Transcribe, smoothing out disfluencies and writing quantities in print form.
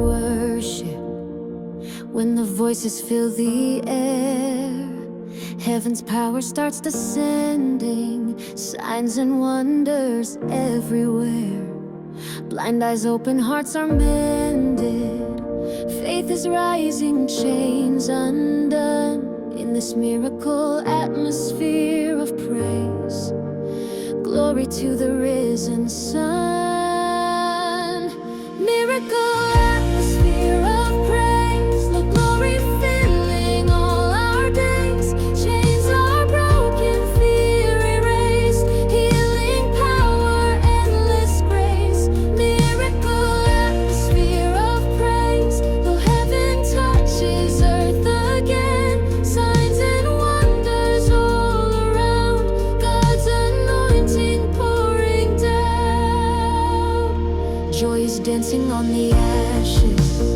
worship when the voices fill the air. Heaven's power starts descending, signs and wonders everywhere. Blind eyes open, hearts are mended. Faith is rising, chains undone. In this miracle atmosphere of praise, glory to the risen Son. Miracle atmosphere of praise, the glory filling all our days. Chains are broken, fear erased, healing power, endless grace. Miracle atmosphere of praise, though heaven touches earth again. Signs and wonders all around, God's anointing pouring down. Joy is dancing on the ashes,